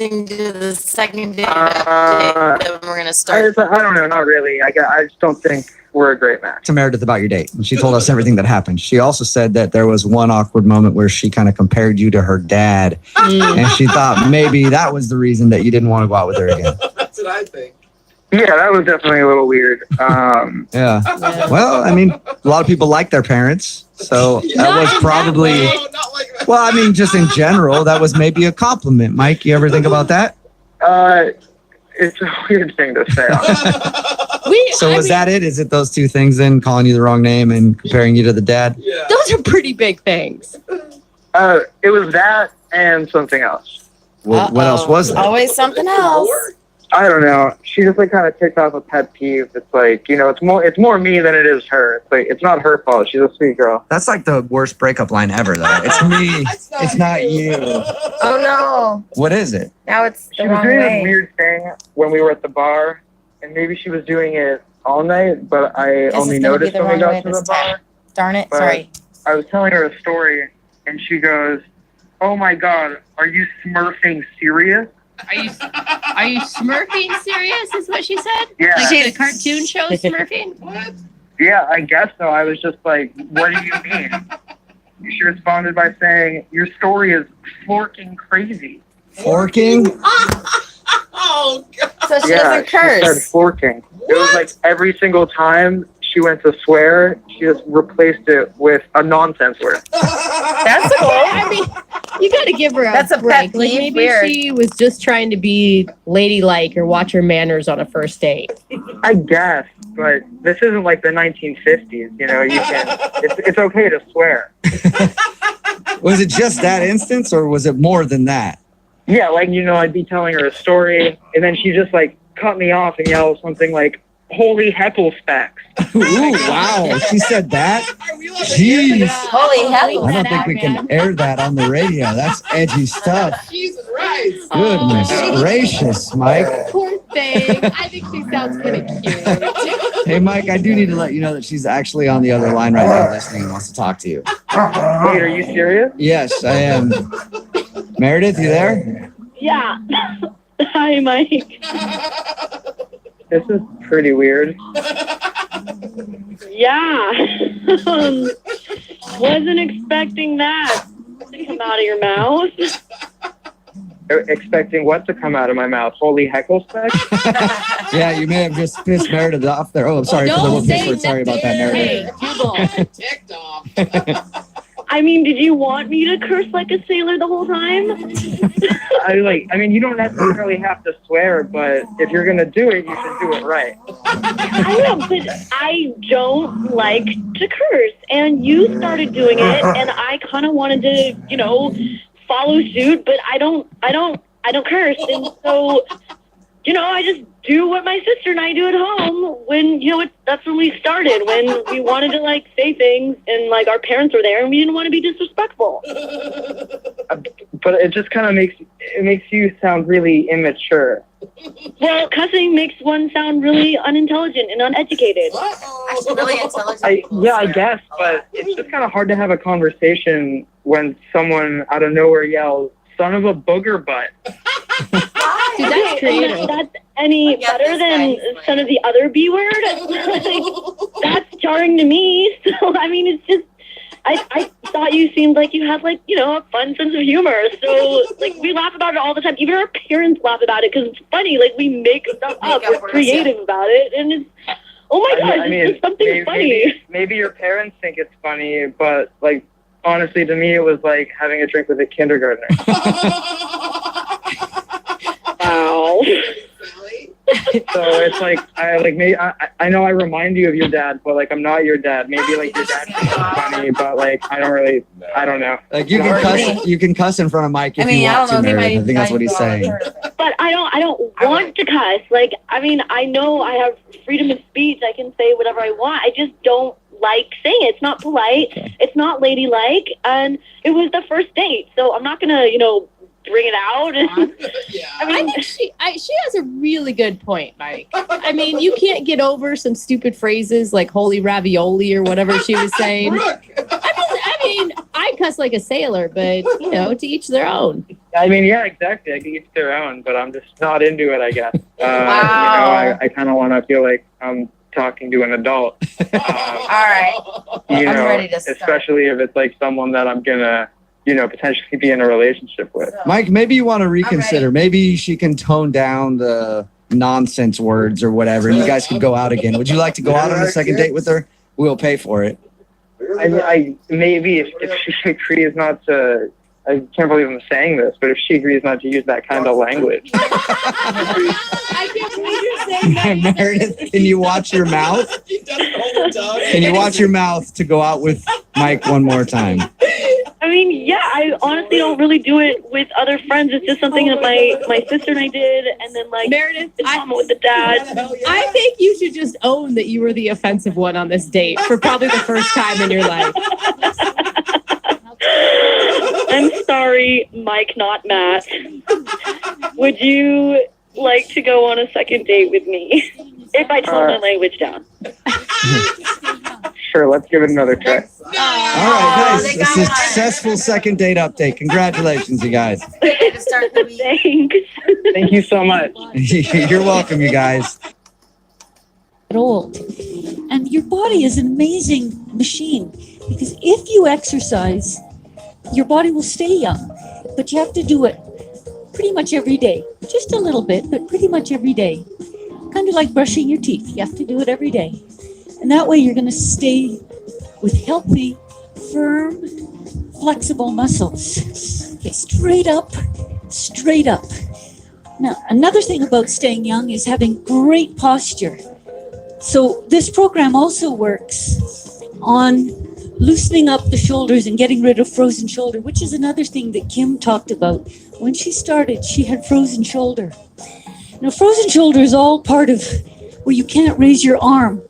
anything to the second date update that we're gonna start? I don't know, not really. I just don't think we're a great match. To Meredith about your date. And she told us everything that happened. She also said that there was one awkward moment where she kind of compared you to her dad. And she thought maybe that was the reason that you didn't want to go out with her again. That's what I think. Yeah, that was definitely a little weird. Yeah. Well, I mean, a lot of people like their parents. So that was probably, No, not like that. well, I mean, just in general, that was maybe a compliment. Mike, you ever think about that? It's a weird thing to say. So was that it? Is it those two things then, calling you the wrong name and comparing you to the dad? Yeah. Those are pretty big things. It was that and something else. What else was there? Always something else. I don't know. She just like kind of ticked off a pet peeve. It's like, you know, it's more me than it is her. It's like, it's not her fault. She's a sweet girl. That's like the worst breakup line ever, though. It's me. It's not you. Oh no! What is it? Now it's She the was wrong doing this way. weird thing when we were at the bar, and maybe she was doing it all night, but I This only is gonna be noticed the when we wrong way got to this the bar. time. Darn it! But- Sorry. I was telling her a story, and she goes, "Oh my God, are you smurfing serious?" Are you Smurfing serious? Is what she said? Yeah. Like the cartoon show Smurfing? What? Yeah, I guess so. I was just like, what do you mean? She responded by saying, your story is forking crazy. Forking? Oh, God. So she Yeah, doesn't she said curse. forking. It was like every single time she went to swear, she just replaced it with a nonsense word. That's cool. I mean, you got to give her a That's a break. pet Like peeve, maybe weird. she was just trying to be ladylike or watch her manners on a first date. I guess, but this isn't like the 1950s. You know, you can. It's okay to swear. Was it just that instance or was it more than that? Yeah, like, you know, I'd be telling her a story, and then she just like cut me off and yelled something like, "Holy heckle specs." Ooh, wow. She said that? Are we allowed to hear Jeez. that? Holy hell! I don't think we can air that on the radio. That's edgy stuff. Jesus Christ. Goodness gracious, Mike. Poor thing. I think she sounds kind of cute. Hey, Mike, I do need to let you know that she's actually on the other line right now listening and wants to talk to you. Wait, are you serious? Yes, I am. Meredith, you there? Yeah. Hi, Mike. This is pretty weird. Yeah. Wasn't expecting that to come out of your mouth. Expecting what to come out of my mouth? Holy heckle specs? Yeah, you may have just pissed Meredith off there. Oh, I'm sorry for the Don't little say piss word. Sorry about that, Meredith. Hey, Jubal. Ticked off. I mean, did you want me to curse like a sailor the whole time? I mean, you don't necessarily have to swear, but if you're gonna do it, you should do it right. I know, but I don't like to curse. And you started doing it, and I kind of wanted to, you know, follow suit, but I don't curse. And so, you know, I just do what my sister and I do at home when, you know, that's when we started, when we wanted to, like, say things and, like, our parents were there and we didn't want to be disrespectful. But it just kind of makes you sound really immature. Well, cussing makes one sound really unintelligent and uneducated. Actually, really intelligent. I guess, but it's just kind of hard to have a conversation when someone out of nowhere yells, "Son of a booger butt." Dude, that's creative. That's any Yeah, better this than guy is some of the other B word. Like, that's jarring to me. So, I mean, it's just, I thought you seemed like you had, like, you know, a fun sense of humor. So, like, we laugh about it all the time. Even our parents laugh about it because it's funny. Like, we make stuff up. We're creative about it. And it's, oh my gosh, it's just something funny. Maybe your parents think it's funny, but, like, honestly, to me, it was like having a drink with a kindergartner. Wow. So it's like I know I remind you of your dad, but like I'm not your dad. Maybe like your dad thinks it's funny, but like I don't know. Like you can cuss in front of Mike if I mean, you I want don't to, know. Meredith. I think that's what he's saying. But I don't want to cuss. Like, I mean, I know I have freedom of speech. I can say whatever I want. I just don't like saying it. It's not polite. Okay. It's not ladylike. And it was the first date. So I'm not going to, you know, bring it out. Yeah. I I mean, think she has a really good point, Mike. I mean, you can't get over some stupid phrases like "holy ravioli" or whatever she was saying. Brooke. I mean, I cuss like a sailor, but you know, to each their own. I mean, yeah, exactly. I can each their own, but I'm just not into it, I guess. Wow. I kind of want to feel like I'm talking to an adult. All right. You I'm know, ready to start. especially if it's like someone that I'm gonna, potentially be in a relationship with. Mike, maybe you want to reconsider. Maybe she can tone down the nonsense words or whatever, and you guys could go out again. Would you like to go out on a second date with her? We'll pay for it. I maybe if she agrees not to. I can't believe I'm saying this, but if she agrees not to use that kind of language, I can't believe you're saying that. Meredith, can you watch your mouth? He does it all the time. Can you watch your mouth to go out with Mike one more time? I mean, yeah, I honestly don't really do it with other friends. It's just something that my sister and I did, and then like Meredith, the mama with the dad. Hell yeah. I think you should just own that you were the offensive one on this date for probably the first time in your life. I'm sorry, Mike, not Matt. Would you like to go on a second date with me? If I tone my language down. sure, let's give it another try. All right, Oh, guys. they A got one. successful second date update. Congratulations, you guys. Way to start the week. Thanks. Thank you so much. You're welcome, you guys. Old. And your body is an amazing machine because if you exercise, your body will stay young. But you have to do it pretty much every day. Just a little bit, but pretty much every day. Kind of like brushing your teeth. You have to do it every day. And that way you're going to stay with healthy, firm, flexible muscles. Okay, straight up, straight up. Now, another thing about staying young is having great posture. So this program also works on loosening up the shoulders and getting rid of frozen shoulder, which is another thing that Kim talked about. When she started, she had frozen shoulder. Now, frozen shoulder is all part of where you can't raise your arm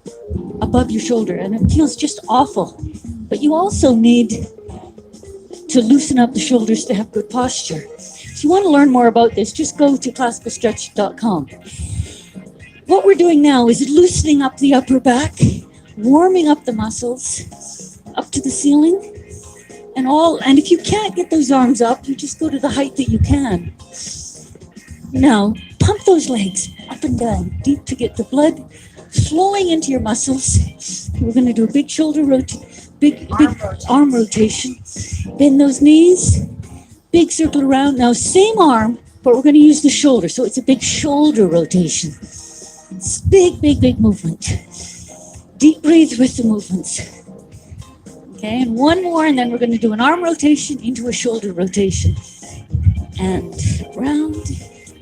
above your shoulder, and it feels just awful. But you also need to loosen up the shoulders to have good posture. If you want to learn more about this, just go to classicalstretch.com. What we're doing now is loosening up the upper back, warming up the muscles up to the ceiling, and if you can't get those arms up, you just go to the height that you can. Now, pump those legs up and down, deep to get the blood flowing into your muscles. We're going to do a big shoulder big arm rotation. Bend those knees, big circle around. Now, same arm, but we're going to use the shoulder, so it's a big shoulder rotation. It's big, big, big movement. Deep breathe with the movements. Okay, and one more, and then we're going to do an arm rotation into a shoulder rotation. And round,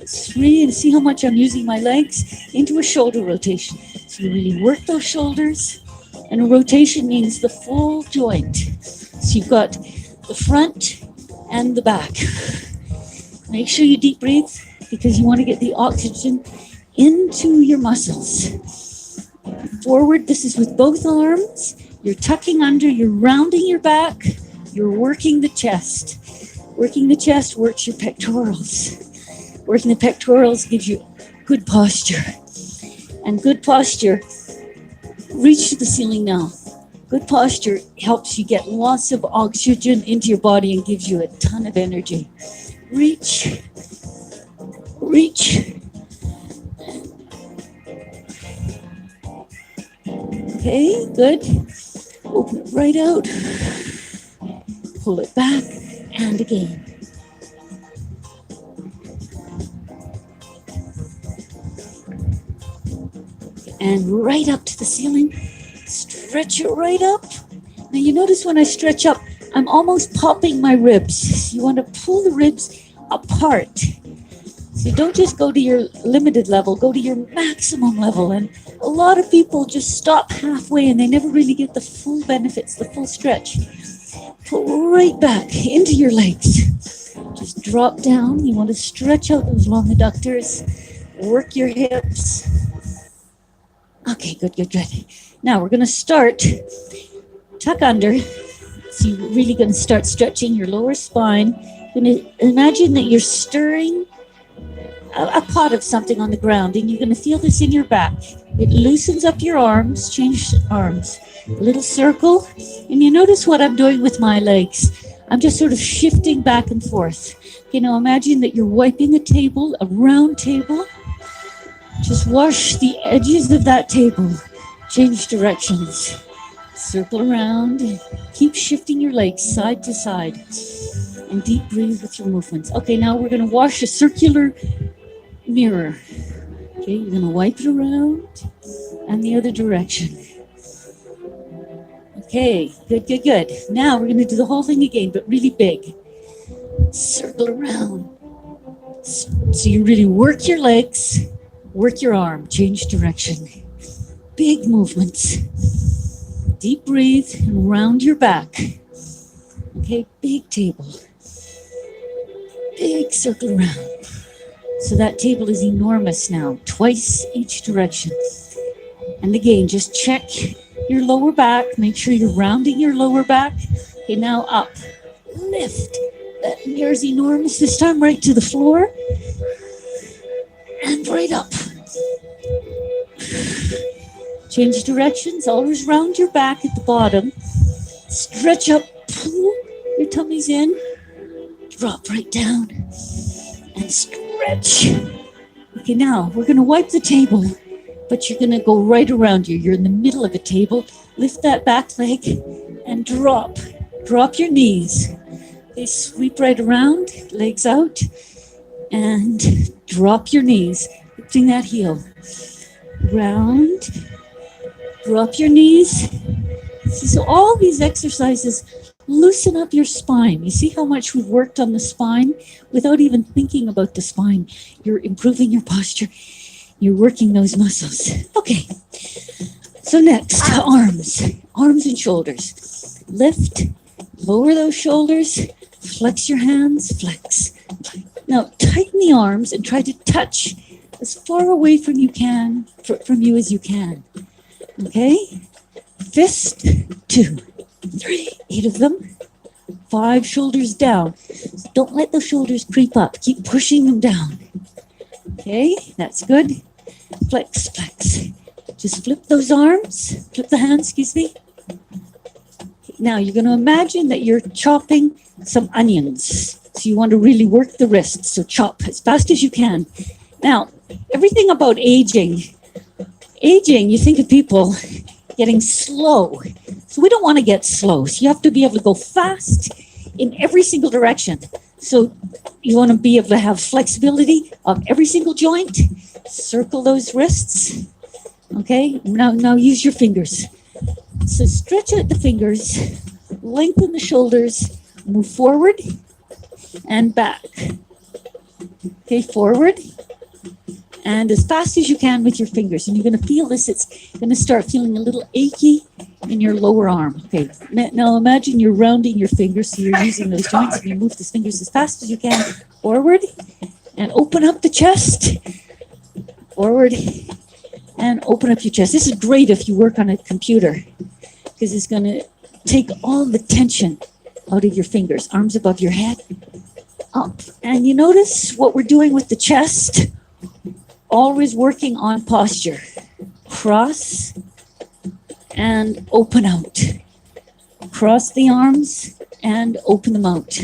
3, and see how much I'm using my legs into a shoulder rotation. So you really work those shoulders, and a rotation means the full joint. So you've got the front and the back. Make sure you deep breathe because you want to get the oxygen into your muscles. Forward, this is with both arms. You're tucking under, you're rounding your back, you're working the chest. Working the chest works your pectorals. Working the pectorals gives you good posture. And good posture, reach to the ceiling now. Good posture helps you get lots of oxygen into your body and gives you a ton of energy. Reach, reach. Okay, good. Open it right out. Pull it back, and again. And right up to the ceiling. Stretch it right up. Now you notice when I stretch up, I'm almost popping my ribs. You want to pull the ribs apart. So don't just go to your limited level, go to your maximum level. And a lot of people just stop halfway and they never really get the full benefits, the full stretch. Pull right back into your legs. Just drop down. You want to stretch out those long adductors. Work your hips. Okay, good, good, good. Now we're going to start tuck under. So you're really going to start stretching your lower spine. You're going to imagine that you're stirring a pot of something on the ground, and you're going to feel this in your back. It loosens up your arms. Change arms. A little circle. And you notice what I'm doing with my legs. I'm just sort of shifting back and forth. Okay, now imagine that you're wiping a table, a round table. Just wash the edges of that table. Change directions. Circle around. Keep shifting your legs side to side. And deep breathe with your movements. Okay, now we're going to wash a circular mirror. Okay, you're going to wipe it around and the other direction. Okay, good, good, good. Now we're going to do the whole thing again, but really big. Circle around. So you really work your legs, work your arm, change direction. Big movements. Deep breathe and round your back. Okay, big table. Big circle around. So that table is enormous now, twice each direction. And again, just check your lower back. Make sure you're rounding your lower back. Okay, now up. Lift. That mirror's enormous. This time right to the floor. And right up. Change directions. Always round your back at the bottom. Stretch up. Pull your tummies in. Drop right down. And stretch. Okay, now we're going to wipe the table, but you're going to go right around you. You're in the middle of a table. Lift that back leg and drop. Drop your knees. Okay, sweep right around, legs out, and drop your knees, lifting that heel. Round, drop your knees. See, so all these exercises loosen up your spine. You see how much we've worked on the spine without even thinking about the spine. You're improving your posture. You're working those muscles. Okay. So next, arms and shoulders. Lift, lower those shoulders, flex your hands, flex. Now tighten the arms and try to touch as far away from you as you can. Okay? Fist, 2, 3, 8 of them. 5 shoulders down. So don't let those shoulders creep up. Keep pushing them down. Okay, that's good. Flex, flex. Just flip those arms. Flip the hands, excuse me. Now you're going to imagine that you're chopping some onions. So you want to really work the wrists. So chop as fast as you can. Now, everything about aging, you think of people getting slow. So we don't want to get slow. So you have to be able to go fast in every single direction. So you want to be able to have flexibility of every single joint. Circle those wrists. Okay, now use your fingers. So stretch out the fingers, lengthen the shoulders, move forward and back. Okay, forward and as fast as you can with your fingers. And you're going to feel this, it's going to start feeling a little achy in your lower arm. Okay, now imagine you're rounding your fingers, so you're using those joints and you move those fingers as fast as you can forward and open up the chest. Forward and open up your chest. This is great if you work on a computer because it's going to take all the tension out of your fingers. Arms above your head, up. And you notice what we're doing with the chest? Always working on posture. Cross and open out. Cross the arms and open them out.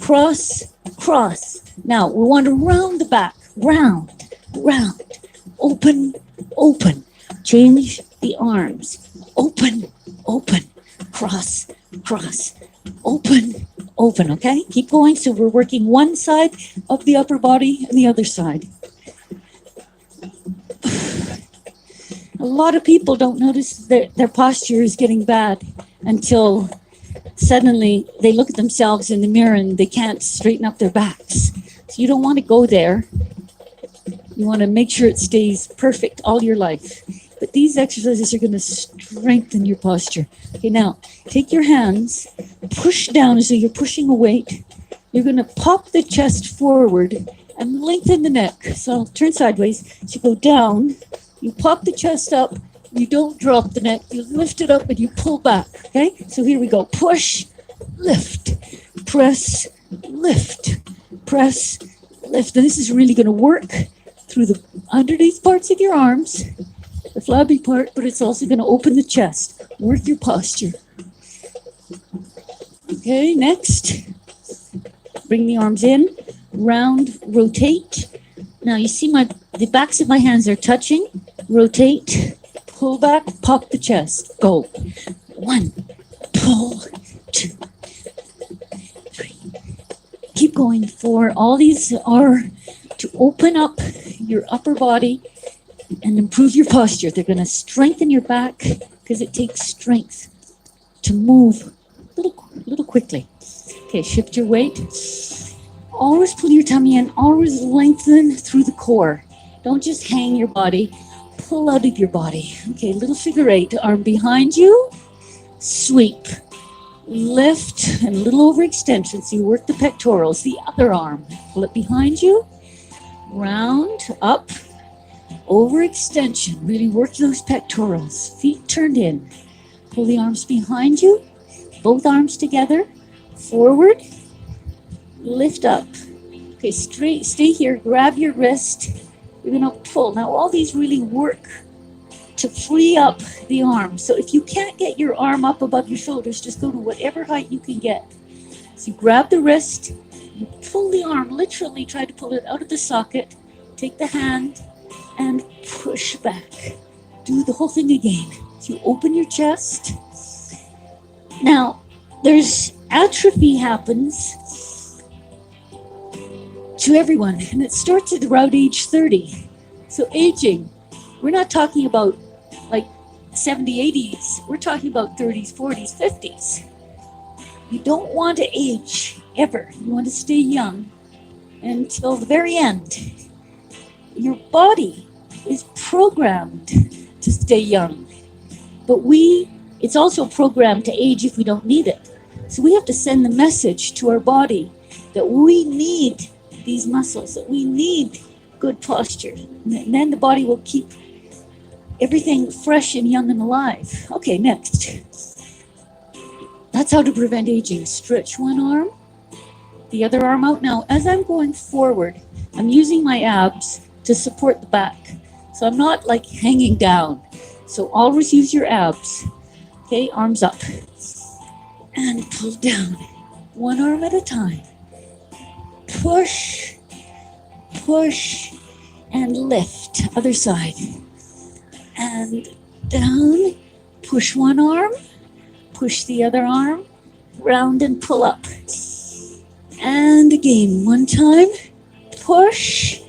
Cross, cross. Now we want to round the back. Round, round. Open, open. Change the arms. Open, open. Cross, cross. Open, open. Okay? Keep going. So we're working one side of the upper body and the other side. A lot of people don't notice that their posture is getting bad until suddenly they look at themselves in the mirror and they can't straighten up their backs. So you don't want to go there. You want to make sure it stays perfect all your life. But these exercises are going to strengthen your posture. Okay, now take your hands, push down as though you're pushing a weight. You're going to pop the chest forward and lengthen the neck. So I'll turn sideways. So you go down, you pop the chest up, you don't drop the neck, you lift it up and you pull back. Okay, so here we go. Push, lift, press, lift, press, lift. And this is really going to work through the underneath parts of your arms, the flabby part, but it's also going to open the chest. Work your posture. Okay, next. bring the arms in, round, rotate. Now you see the backs of my hands are touching. Rotate, pull back, pop the chest. Go. 1, pull, 2, 3. Keep going. 4. All these are to open up your upper body and improve your posture. They're going to strengthen your back because it takes strength to move a little quickly. Okay, shift your weight. Always pull your tummy in. Always lengthen through the core. Don't just hang your body. Pull out of your body. Okay, little figure 8. Arm behind you. Sweep. Lift and a little overextension. So you work the pectorals. The other arm. Pull it behind you. Round, up. Overextension. Really work those pectorals. Feet turned in. Pull the arms behind you. Both arms together. Forward. Lift up. Okay, straight. Stay here. Grab your wrist. You're going to pull. Now, all these really work to free up the arm. So if you can't get your arm up above your shoulders, just go to whatever height you can get. So you grab the wrist. You pull the arm. Literally try to pull it out of the socket. Take the hand and push back. Do the whole thing again. So you open your chest. Now, there's atrophy happens to everyone, and it starts at around age 30. So aging, we're not talking about like 70s, 80s. We're talking about 30s, 40s, 50s. You don't want to age ever. You want to stay young until the very end. Your body is programmed to stay young, but it's also programmed to age if we don't need it. So we have to send the message to our body that we need these muscles, that we need good posture. And then the body will keep everything fresh and young and alive. Okay, next. That's how to prevent aging. Stretch one arm, the other arm out. Now, as I'm going forward, I'm using my abs to support the back. So I'm not like hanging down. So always use your abs. Okay, arms up. And pull down. One arm at a time. Push, push, and lift. Other side. And down. Push one arm. Push the other arm. Round and pull up. And again, one time. Push,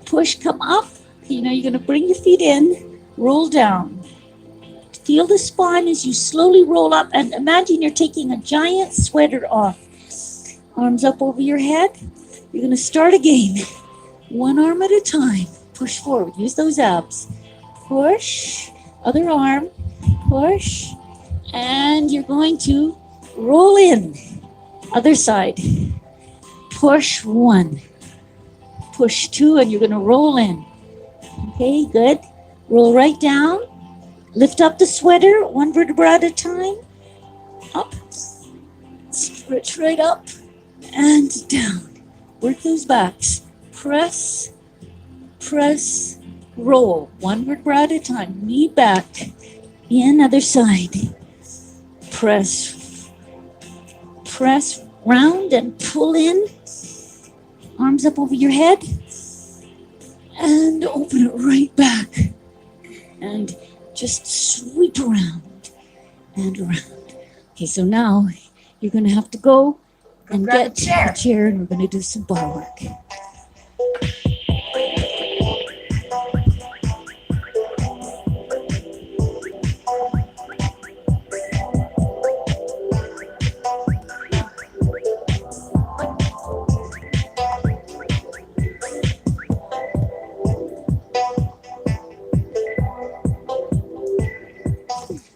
push, come up. Okay, now you're going to bring your feet in. Roll down. Feel the spine as you slowly roll up, and imagine you're taking a giant sweater off. Arms up over your head. You're going to start again. One arm at a time. Push forward. Use those abs. Push. Other arm. Push. And you're going to roll in. Other side. Push 1. Push 2, and you're going to roll in. Okay, good. Roll right down. Lift up the sweater, one vertebra at a time. Up. Stretch right up and down. Work those backs. Press, press, roll. One vertebra at a time. Knee back. In, other side. Press, press, round and pull in. Arms up over your head. And open it right back. And just sweep around and around. Okay, so now you're going to have to go and get a chair, and we're going to do some bar work.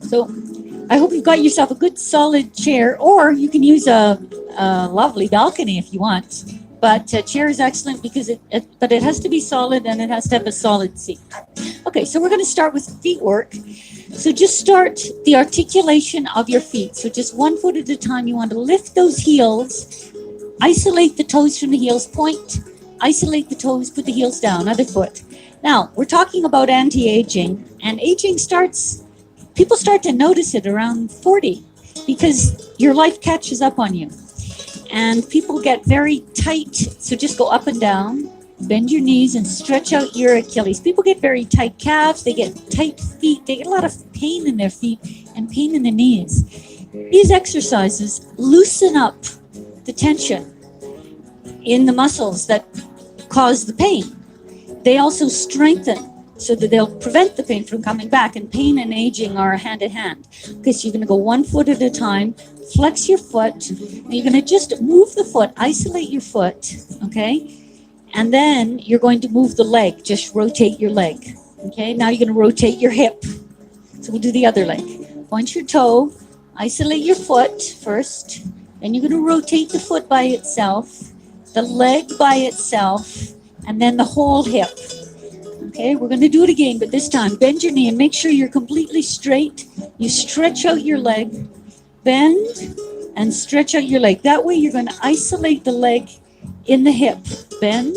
So I hope you've got yourself a good solid chair, or you can use a lovely balcony if you want. But a chair is excellent because it has to be solid, and it has to have a solid seat. Okay, so we're going to start with feet work. So just start the articulation of your feet. So just 1 foot at a time. You want to lift those heels, isolate the toes from the heels, point, isolate the toes, put the heels down, other foot. Now, we're talking about anti-aging, and aging people start to notice it around 40 because your life catches up on you. And people get very tight. So just go up and down, bend your knees and stretch out your Achilles. People get very tight calves. They get tight feet. They get a lot of pain in their feet and pain in the knees. These exercises loosen up the tension in the muscles that cause the pain. They also strengthen so that they'll prevent the pain from coming back. And pain and aging are hand in hand. Okay, so you're going to go 1 foot at a time, flex your foot, and you're going to just move the foot, isolate your foot, okay? And then you're going to move the leg, just rotate your leg, okay? Now you're going to rotate your hip. So we'll do the other leg. Point your toe, isolate your foot first, then you're going to rotate the foot by itself, the leg by itself, and then the whole hip. Okay, we're going to do it again, but this time bend your knee and make sure you're completely straight. You stretch out your leg, bend and stretch out your leg. That way you're going to isolate the leg in the hip. Bend.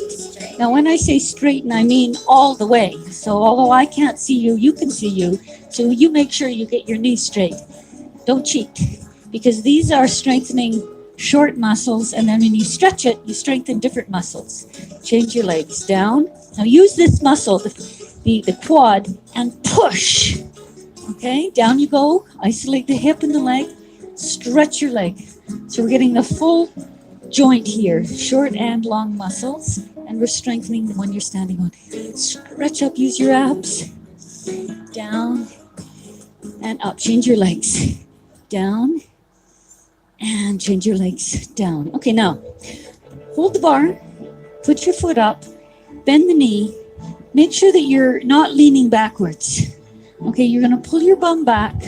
Now when I say straighten, I mean all the way. So although I can't see you, you can see you. So you make sure you get your knee straight. Don't cheat, because these are strengthening short muscles, and then when you stretch it, you strengthen different muscles. Change your legs down. Now use this muscle, the quad, and push. Okay, down you go. Isolate the hip and the leg. Stretch your leg. So we're getting the full joint here, short and long muscles, and we're strengthening them when you're standing on. Stretch up, use your abs. Down and up. Change your legs. Down and change your legs down. Okay, now hold the bar, put your foot up, bend the knee, make sure that you're not leaning backwards. Okay, you're going to pull your bum back,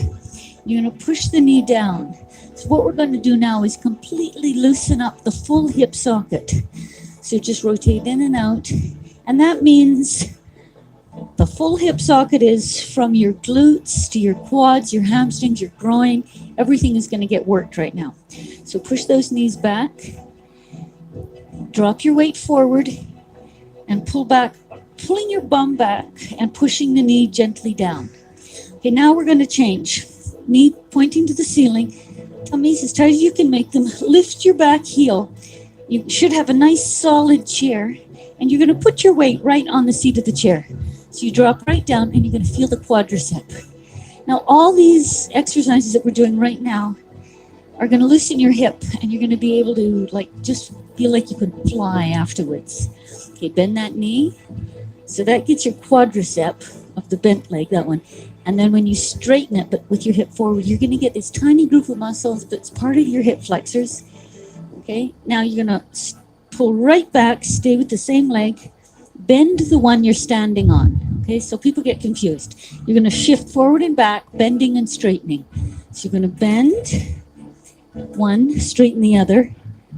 you're going to push the knee down. So what we're going to do now is completely loosen up the full hip socket. So just rotate in and out, and that means the full hip socket is from your glutes to your quads, your hamstrings, your groin. Everything is going to get worked right now. So push those knees back, drop your weight forward, and pull back, pulling your bum back and pushing the knee gently down. Okay, now we're going to change. Knee pointing to the ceiling, tummies as tight as you can make them. Lift your back heel. You should have a nice solid chair, and you're going to put your weight right on the seat of the chair. So you drop right down and you're going to feel the quadricep. Now, all these exercises that we're doing right now are going to loosen your hip, and you're going to be able to just feel like you can fly afterwards. Okay, bend that knee. So that gets your quadricep of the bent leg, that one. And then when you straighten it, but with your hip forward, you're going to get this tiny group of muscles that's part of your hip flexors. Okay, now you're going to pull right back, stay with the same leg, bend the one you're standing on. Okay, so people get confused. You're going to shift forward and back, bending and straightening. So you're going to bend one, straighten the other,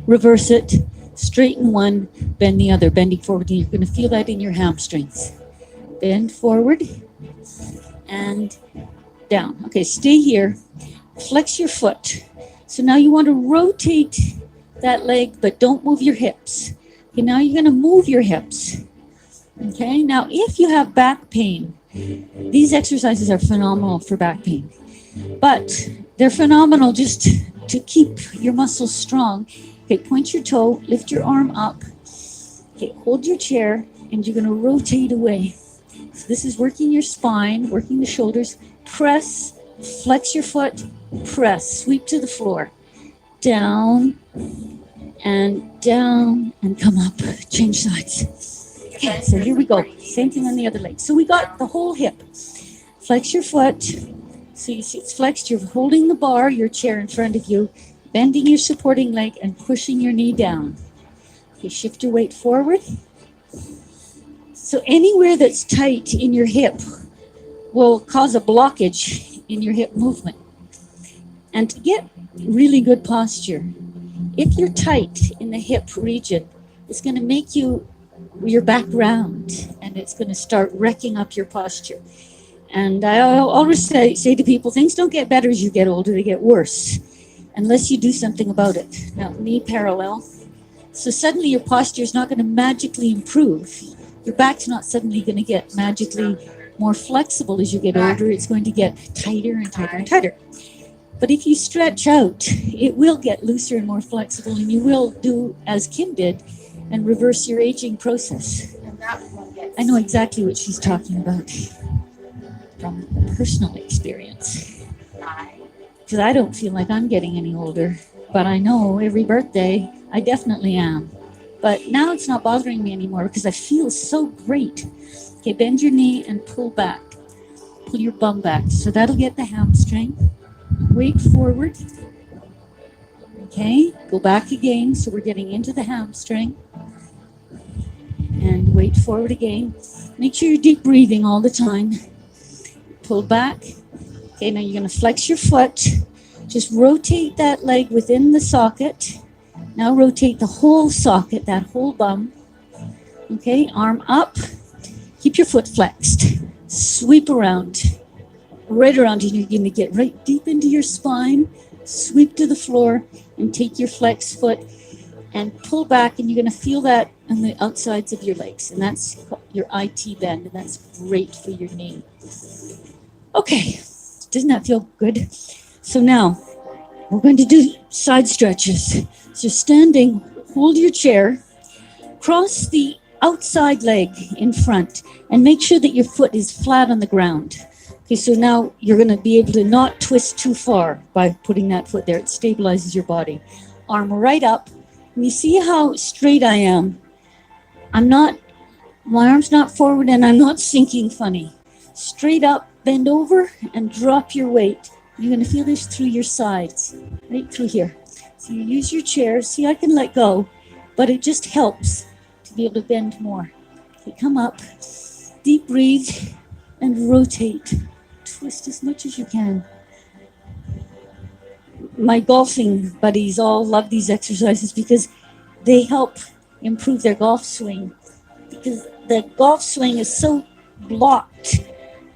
reverse it, straighten one, bend the other, bending forward. And you're going to feel that in your hamstrings. Bend forward and down. Okay, stay here. Flex your foot. So now you want to rotate that leg, but don't move your hips. Okay, now you're going to move your hips. Okay, now if you have back pain, these exercises are phenomenal for back pain, but they're phenomenal just to keep your muscles strong. Okay, point your toe, lift your arm up. Okay, hold your chair, and you're going to rotate away. So this is working your spine, working the shoulders. Press, flex your foot, press, sweep to the floor. Down, and come up. Change sides. Okay, so here we go. Same thing on the other leg. So we got the whole hip. Flex your foot. So you see it's flexed. You're holding the bar, your chair in front of you, bending your supporting leg and pushing your knee down. Okay, shift your weight forward. So anywhere that's tight in your hip will cause a blockage in your hip movement. And to get really good posture, if you're tight in the hip region, it's going to make your back round, and it's going to start wrecking up your posture. And I always say to people, things don't get better as you get older, they get worse, unless you do something about it. Now, knee parallel. So suddenly your posture is not going to magically improve. Your back's not suddenly going to get magically more flexible as you get older. It's going to get tighter and tighter and tighter. But if you stretch out, it will get looser and more flexible, and you will do as Kim did and reverse your aging process. I know exactly what she's talking about from personal experience. Because I don't feel like I'm getting any older, but I know every birthday I definitely am. But now it's not bothering me anymore because I feel so great. Okay, bend your knee and pull back. Pull your bum back. So that'll get the hamstring. Weight forward. Okay, go back again. So we're getting into the hamstring. And weight forward again. Make sure you're deep breathing all the time. Pull back. Okay, now you're going to flex your foot. Just rotate that leg within the socket. Now rotate the whole socket, that whole bum. Okay, arm up. Keep your foot flexed. Sweep around. Right around, and you're going to get right deep into your spine. Sweep to the floor and take your flexed foot and pull back, and you're going to feel that on the outsides of your legs. And that's your IT bend, and that's great for your knee. Okay, doesn't that feel good? So now we're going to do side stretches. So standing, hold your chair, cross the outside leg in front, and make sure that your foot is flat on the ground. Okay, so now you're going to be able to not twist too far by putting that foot there. It stabilizes your body. Arm right up. And you see how straight I am? My arm's not forward and I'm not sinking funny. Straight up, bend over and drop your weight. You're going to feel this through your sides, right through here. So you use your chair. See, I can let go, but it just helps to be able to bend more. Okay, come up, deep breathe, and rotate. Twist as much as you can. My golfing buddies all love these exercises because they help improve their golf swing. Because the golf swing is so blocked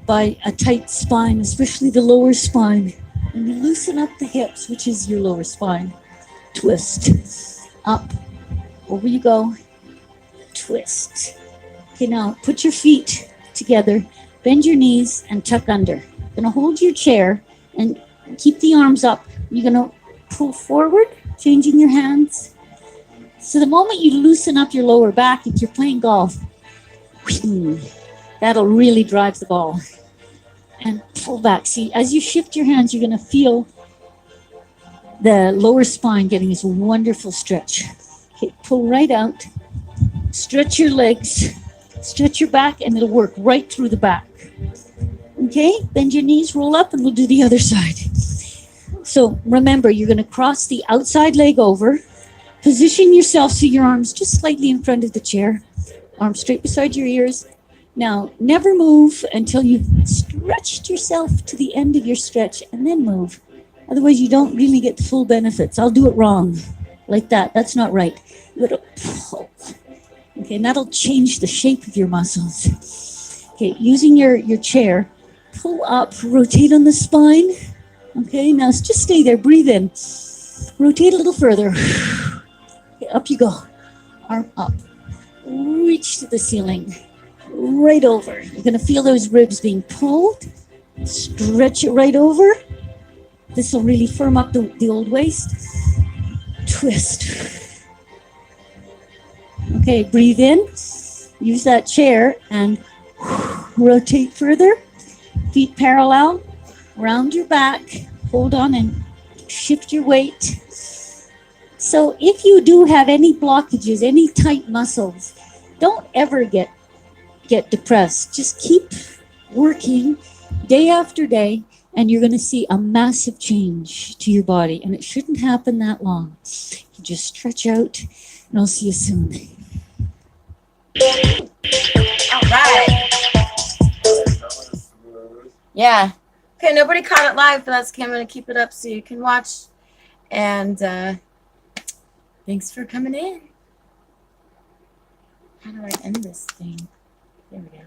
by a tight spine, especially the lower spine. And you loosen up the hips, which is your lower spine. Twist. Up. Over you go. Twist. Okay, now put your feet together. Bend your knees and tuck under. You're going to hold your chair and keep the arms up. You're going to pull forward, changing your hands. So the moment you loosen up your lower back, if you're playing golf, that'll really drive the ball. And pull back. See, as you shift your hands, you're going to feel the lower spine getting this wonderful stretch. Okay, pull right out. Stretch your legs. Stretch your back, and it'll work right through the back. Okay, bend your knees, roll up, and we'll do the other side. So remember, you're going to cross the outside leg over. Position yourself so your arms just slightly in front of the chair. Arms straight beside your ears. Now, never move until you've stretched yourself to the end of your stretch, and then move. Otherwise, you don't really get the full benefits. I'll do it wrong, like that. That's not right. You got to pull. Okay, and that'll change the shape of your muscles. Okay, using your chair, pull up, rotate on the spine. Okay, now just stay there, breathe in. Rotate a little further. Okay, up you go. Arm up. Reach to the ceiling. Right over. You're going to feel those ribs being pulled. Stretch it right over. This will really firm up the old waist. Twist. Okay, breathe in. Use that chair and rotate further. Feet parallel. Round your back. Hold on and shift your weight. So if you do have any blockages, any tight muscles, don't ever get depressed. Just keep working day after day, and you're going to see a massive change to your body. And it shouldn't happen that long. You just stretch out, and I'll see you soon. All right. Yeah. Okay, nobody caught it live, but that's okay. I'm going to keep it up so you can watch. And thanks for coming in. How do I end this thing? There we go.